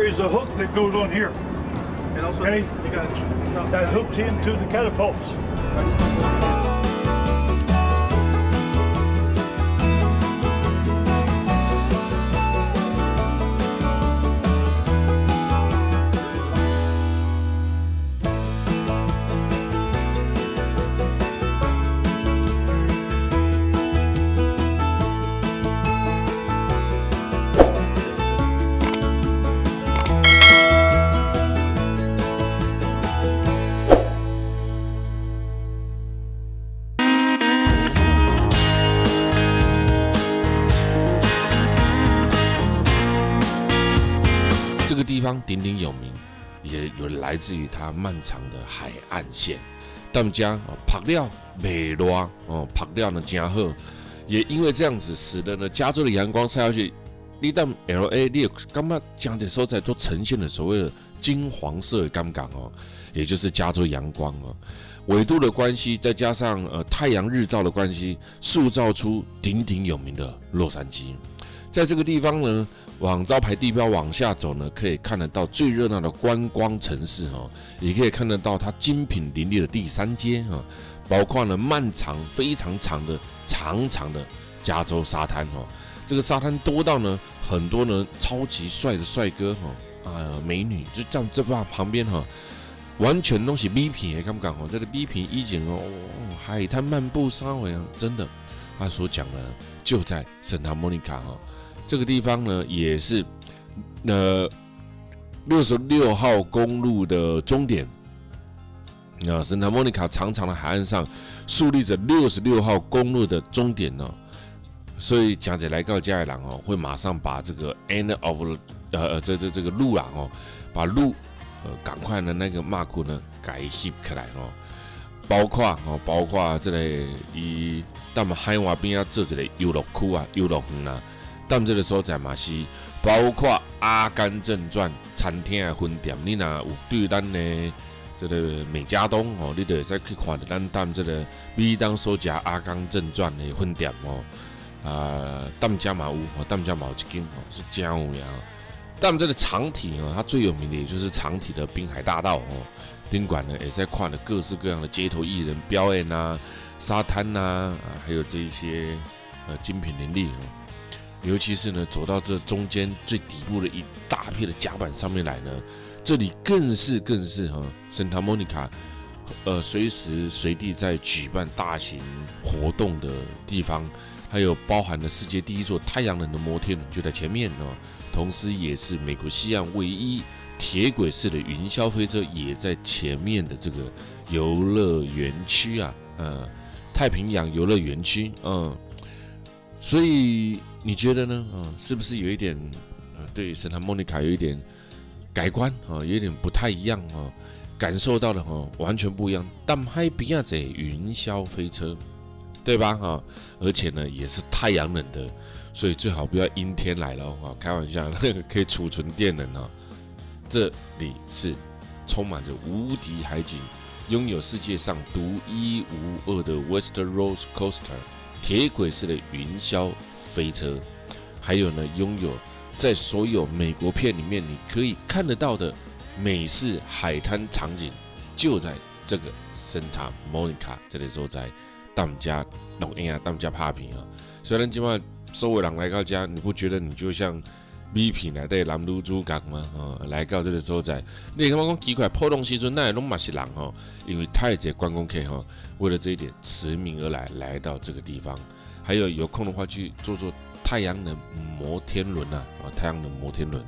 there is a hook that goes on here. And also, Okay. you got That hooks into the catapults. 这个地方鼎鼎有名，也有来自于它漫长的海岸线。大家拍料美热拍料呢真好，也因为这样子，使得呢加州的阳光晒下去，你到 LA 你也感觉讲这所在都呈现了所谓的金黄色的感觉哦，也就是加州阳光哦。纬度的关系，再加上太阳日照的关系，塑造出鼎鼎有名的洛杉矶。在这个地方呢，往招牌地标往下走呢，可以看得到最热闹的观光城市哦，也可以看得到它精品林立的第三街啊，包括呢漫长非常长的加州沙滩哦。这个沙滩多到呢，很多呢超级帅的帅哥美女就在这旁边哈。完全都是美片的感觉哦，这个美片以前海滩漫步沙尾啊，真的，他所讲的就在圣塔莫尼卡哈这个地方呢，也是66号公路的终点。圣塔莫尼卡长长的海岸上树立着66号公路的终点哦，所以讲者来到加里郎哦，会马上把这个 end of 这个路啊哦，把路。赶快的那个马库呢改翕起来哦，包括这个以咱们海湾边啊做一个游乐区啊、游乐园啊，咱这个所在嘛是包括《阿甘正传》餐厅的分店，你若有对咱的这个美加东哦，你就会使去看到咱这个美当所食《阿甘正传》的分店哦，咱家嘛有，咱家嘛有一间哦，是真有名。但这个长体它最有名的也就是长体的滨海大道哦，宾馆呢也在看了各式各样的街头艺人表演啊、沙滩啊，还有这一些精品林立哦。尤其是呢走到这中间最底部的一大片的甲板上面来呢，这里更是Santa Monica随时随地在举办大型活动的地方，还有包含了世界第一座太阳能的摩天轮就在前面哦。同时，也是美国西岸唯一铁轨式的云霄飞车，也在前面的这个游乐园区啊，太平洋游乐园区，所以你觉得呢？是不是有一点对Santa Monica有一点改观有一点不太一样感受到的完全不一样。但海边这云霄飞车，对吧？而且呢，也是太阳能的。所以最好不要阴天来了开玩笑，那个可以储存电能这里是充满着无敌海景，拥有世界上独一无二的 Western Roller Coaster 铁轨式的云霄飞车，还有呢，拥有在所有美国片里面你可以看得到的美式海滩场景，就在这个 Santa Monica 这里所在，大家录影啊，大家拍片虽然今晚。所有人来到家，你不觉得你就像美片内底男女主角吗？来到这个所在，你会感觉讲奇怪，普通时阵那拢嘛是人因为太多观光客为了这一点驰名而来到这个地方。还有空的话去坐太阳能摩天轮太阳能摩天轮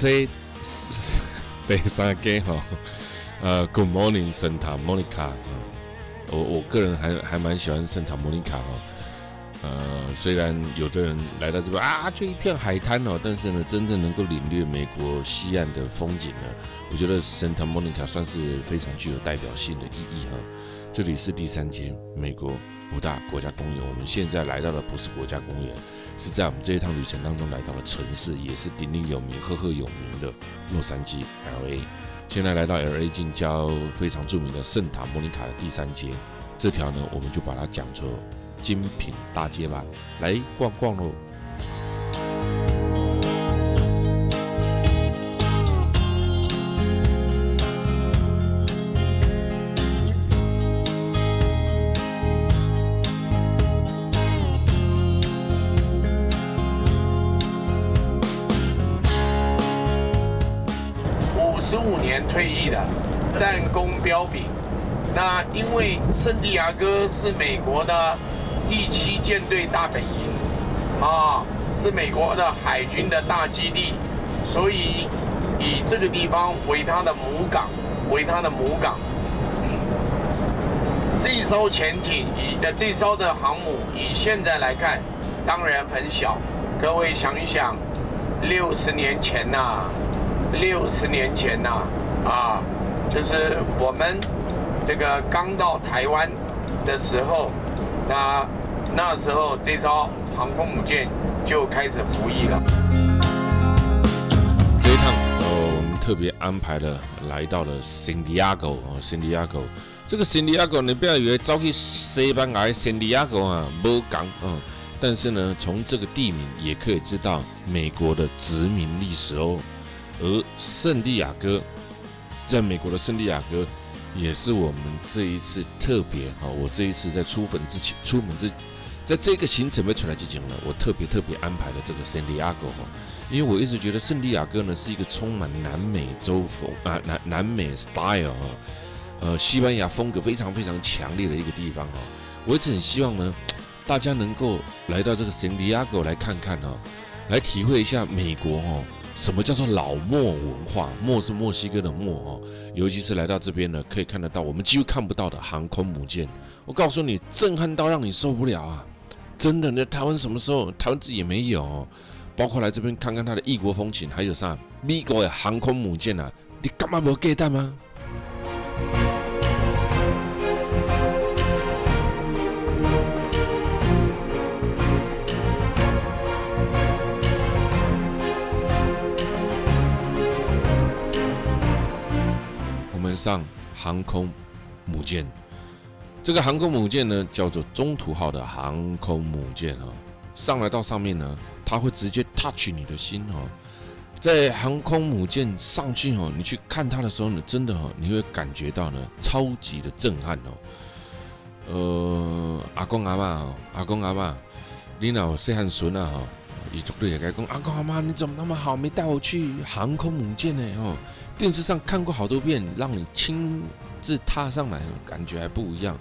第三间Good Morning Santa Monica，我个人还蛮喜欢圣塔莫妮卡虽然有的人来到这边就一片海滩但是呢，真正能够领略美国西岸的风景呢，我觉得圣塔莫妮卡算是非常具有代表性的意义这里是第3间美国5大国家公园，我们现在来到的不是国家公园，是在我们这一趟旅程当中来到了城市，也是鼎鼎有名、赫赫有名的洛杉矶 LA。现在来到 LA 近郊非常著名的圣塔莫妮卡的第3街，这条呢，我们就把它讲作精品大街吧，来逛逛喽。55年退役的战功彪炳。那因为圣地亚哥是美国的第7舰队大本营是美国的海军的大基地，所以以这个地方为它的母港，这一艘潜艇这艘的航母，以现在来看，当然很小。各位想一想，60年前呐就是我们这个刚到台湾的时候，那时候这艘航空母舰就开始服役了。这一趟我们特别安排了来到了圣地亚哥这个圣地亚哥，你不要以为走去西班牙的圣地亚哥没港但是呢，从这个地名也可以知道美国的殖民历史而圣地亚哥，在美国的圣地亚哥，也是我们这一次特别我这一次在出门之，在这个行程被出来之前呢，我特别安排了这个圣地亚哥因为我一直觉得圣地亚哥呢是一个充满南美洲风南美 style 西班牙风格非常强烈的一个地方我一直很希望呢，大家能够来到这个圣地亚哥来看看来体会一下美国什么叫做老墨文化？墨是墨西哥的墨尤其是来到这边呢，可以看得到我们几乎看不到的航空母舰。我告诉你，震撼到让你受不了真的，那台湾什么时候？台湾自己也没有包括来这边看看它的异国风情，还有啥美国的航空母舰你干嘛没给蛋吗？上航空母舰，这个航空母舰呢叫做中途号的航空母舰上来到上面呢，它会直接 touch 你的心在航空母舰上去你去看它的时候呢，真的你会感觉到呢超级的震撼阿公阿嬷，你老细汉孙伊绝对也该讲阿公阿嬷，你怎么那么好，没带我去航空母舰呢电视上看过好多遍，让你亲自踏上来，感觉还不一样，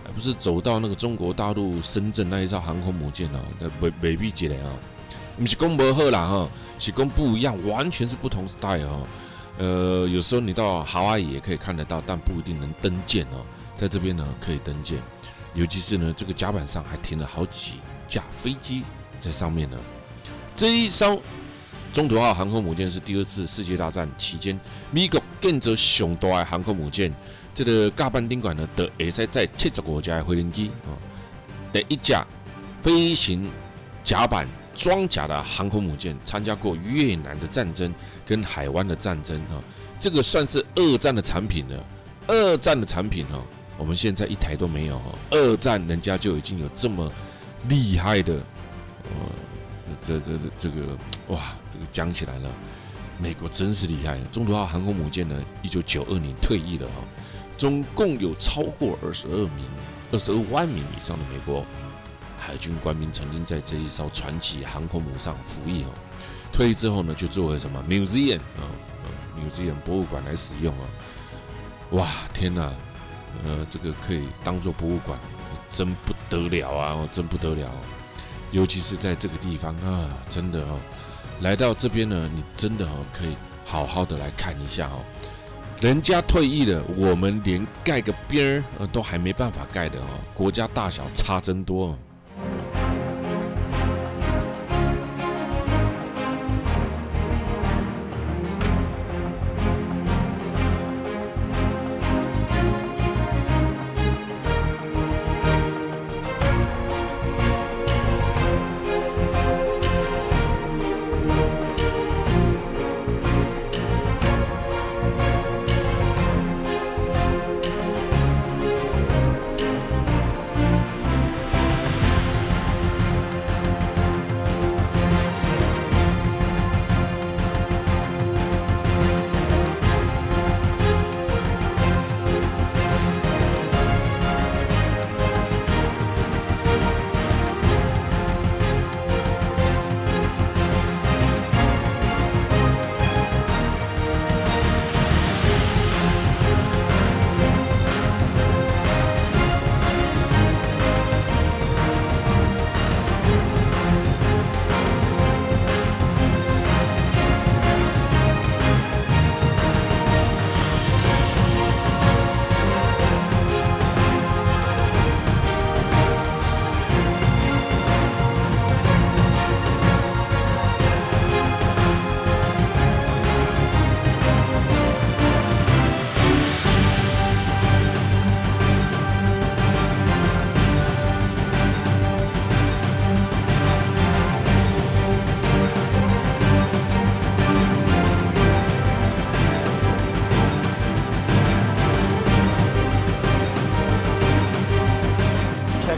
还不是走到那个中国大陆深圳那一艘航空母舰未必一个不是讲不好啦是讲不一样，完全是不同 style 有时候你到夏威夷也可以看得到，但不一定能登舰在这边呢可以登舰，尤其是呢这个甲板上还停了好几架飞机在上面呢。这一艘中途号航空母舰是第2次世界大战期间美国建造上大的航空母舰，这个甲板顶管呢，就会使载70国家的飞行机第一架飞行甲板装甲的航空母舰，参加过越南的战争跟海湾的战争这个算是2战的产品了。2战的产品我们现在一台都没有2战人家就已经有这么厉害的这个哇，这个讲起来了，美国真是厉害。中途号航空母舰呢，1992年退役了总共有超过22万名以上的美国海军官兵曾经在这一艘传奇航空母上服役退役之后呢，就作为什么 museum museum 博物馆来使用哇，天哪，这个可以当做博物馆，真不得了真不得了。尤其是在这个地方真的来到这边呢，你真的可以好好的来看一下人家退役了，我们连盖个边儿都还没办法盖的国家大小差真多。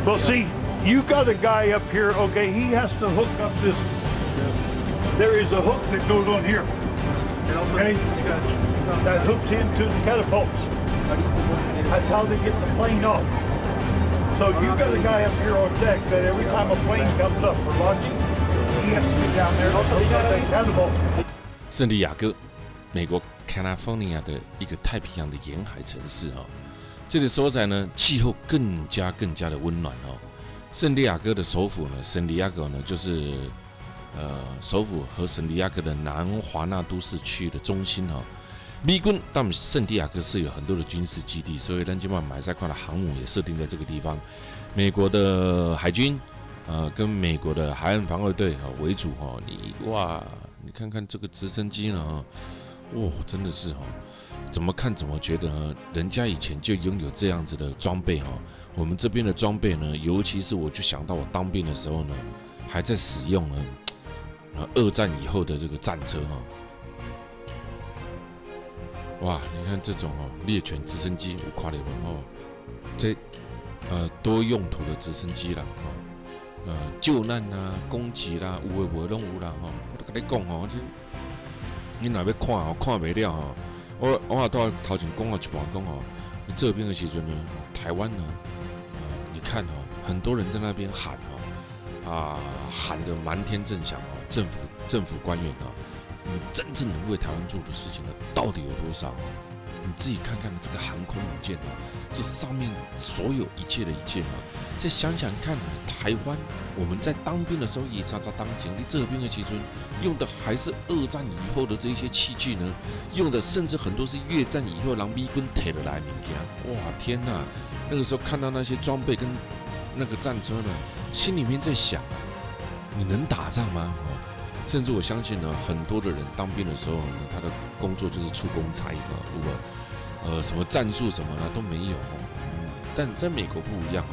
Well, see, you got a guy up here, okay, he has to hook up this. There is a hook that goes on here, okay, that hooks into the catapults. That's how they get the plane off. So you got a guy up here on deck that every time a plane comes up for launching, he has to get down there and hook up that catapult. 圣地亚哥，美国 California 的一个太平洋的沿海城市这里所在呢，气候更加的温暖圣地亚哥的首府呢，圣地亚哥呢，就是首府和圣地亚哥的南华纳都市区的中心美军到圣地亚哥设有很多的军事基地，所以咱今晚买赛块的航母也设定在这个地方。美国的海军跟美国的海岸防卫队为主你看看这个直升机呢真的是怎么看怎么觉得人家以前就拥有这样子的装备我们这边的装备呢，尤其是我就想到我当兵的时候呢，还在使用呢二战以后的这个战车哇，你看这种猎犬直升机，我看了这多用途的直升机啦救难啦、攻击啦，有的无拢有啦我都跟你讲这你若要看不了我头前讲一半讲你这边的时阵呢，台湾呢你看很多人在那边喊喊得满天正响政府官员你真正能为台湾做的事情呢，到底有多少你自己看看这个航空母舰这上面所有一切的一切再想想看台湾我们在当兵的时候也常常当警，你这边的时阵用的还是二战以后的这些器具呢，用的甚至很多是越战以后让美军摕的来的物件。哇，天哪！那个时候看到那些装备跟那个战车呢，心里面在想你能打仗吗？甚至我相信呢，很多的人当兵的时候呢，他的工作就是出公差什么战术什么呢都没有但在美国不一样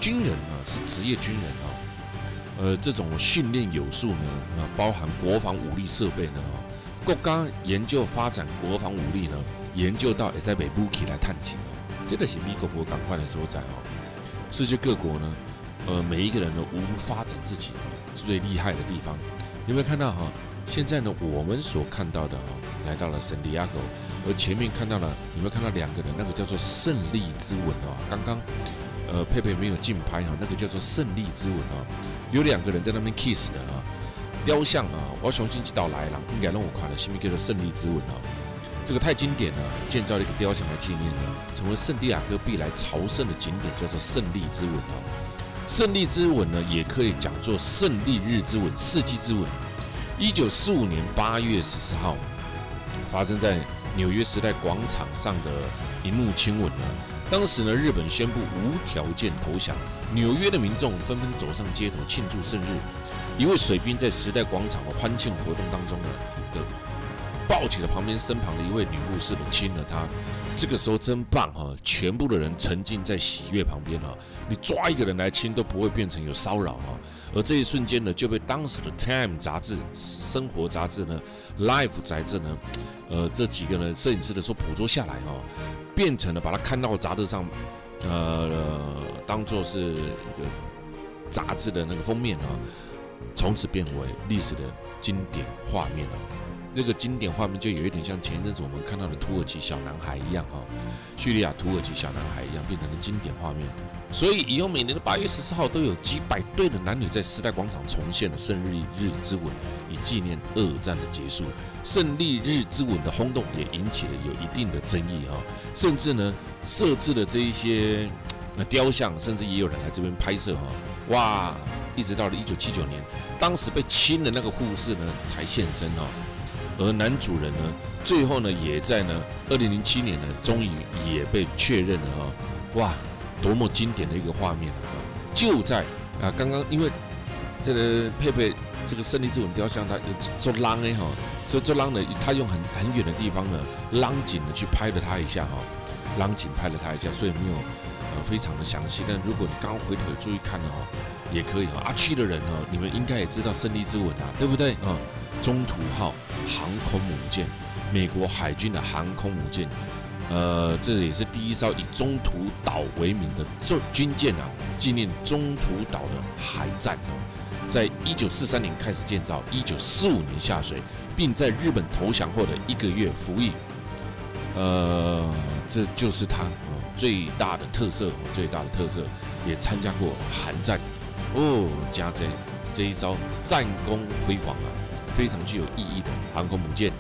军人是职业军人这种训练有素呢包含国防武力设备呢国家研究发展国防武力呢，研究到会使卖武器来探钱这就是美国不赶快的所在世界各国呢每一个人呢无发展自己最厉害的地方。有没有看到现在呢我们所看到的来到了圣地亚哥，而前面看到了有没有看到两个人，那个叫做胜利之吻刚刚佩佩没有竞拍那个叫做胜利之吻有两个人在那边 kiss 的雕像我相信这道来了应该让我看了什么叫做胜利之吻这个太经典了，建造了一个雕像来纪念成为圣地亚哥必来朝圣的景点，叫做胜利之吻胜利之吻呢，也可以讲作胜利日之吻、世纪之吻。1945年8月14号，发生在纽约时代广场上的一幕亲吻呢。当时呢，日本宣布无条件投降，纽约的民众纷纷走上街头庆祝生日。一位水兵在时代广场的欢庆活动当中呢，抱起了身旁的一位女护士的亲了她。这个时候真棒哈！全部的人沉浸在喜悦旁边哈，你抓一个人来亲都不会变成有骚扰哈。而这一瞬间呢，就被当时的《Time》杂志、生活杂志呢、《Life》杂志呢，这几个呢摄影师的说捕捉下来哈，变成了把它看到杂志上，当做是一个杂志的那个封面啊，从此变为历史的经典画面啊。这个经典画面就有一点像前一阵子我们看到的土耳其小男孩一样哈，叙利亚土耳其小男孩一样变成了经典画面。所以以后每年的8月14号都有几百对的男女在时代广场重现了胜利日之吻，以纪念2战的结束。胜利日之吻的轰动也引起了有一定的争议哈，甚至呢设置了这一些雕像，甚至也有人来这边拍摄哈。哇，一直到了1979年，当时被亲的那个护士呢才现身哈。而男主人呢，最后呢，也在呢2007年呢，终于也被确认了哈！哇，多么经典的一个画面啊！就在刚刚因为这个佩佩这个胜利之吻雕像，它做浪哎哈，所以做浪呢，他用很远的地方呢，浪景呢去拍了他一下哈，浪景拍了他一下，所以没有非常的详细。但如果你刚回头有注意看的哈，也可以哈。阿区的人呢，你们应该也知道胜利之吻啊，对不对啊？中途号航空母舰，美国海军的航空母舰，这也是第一艘以中途岛为名的军舰啊，纪念中途岛的海战啊，在1943年开始建造，1945年下水，并在日本投降后的1个月服役。这就是它最大的特色，也参加过韩战哦，加这一艘战功辉煌啊，非常具有意义的航空母舰。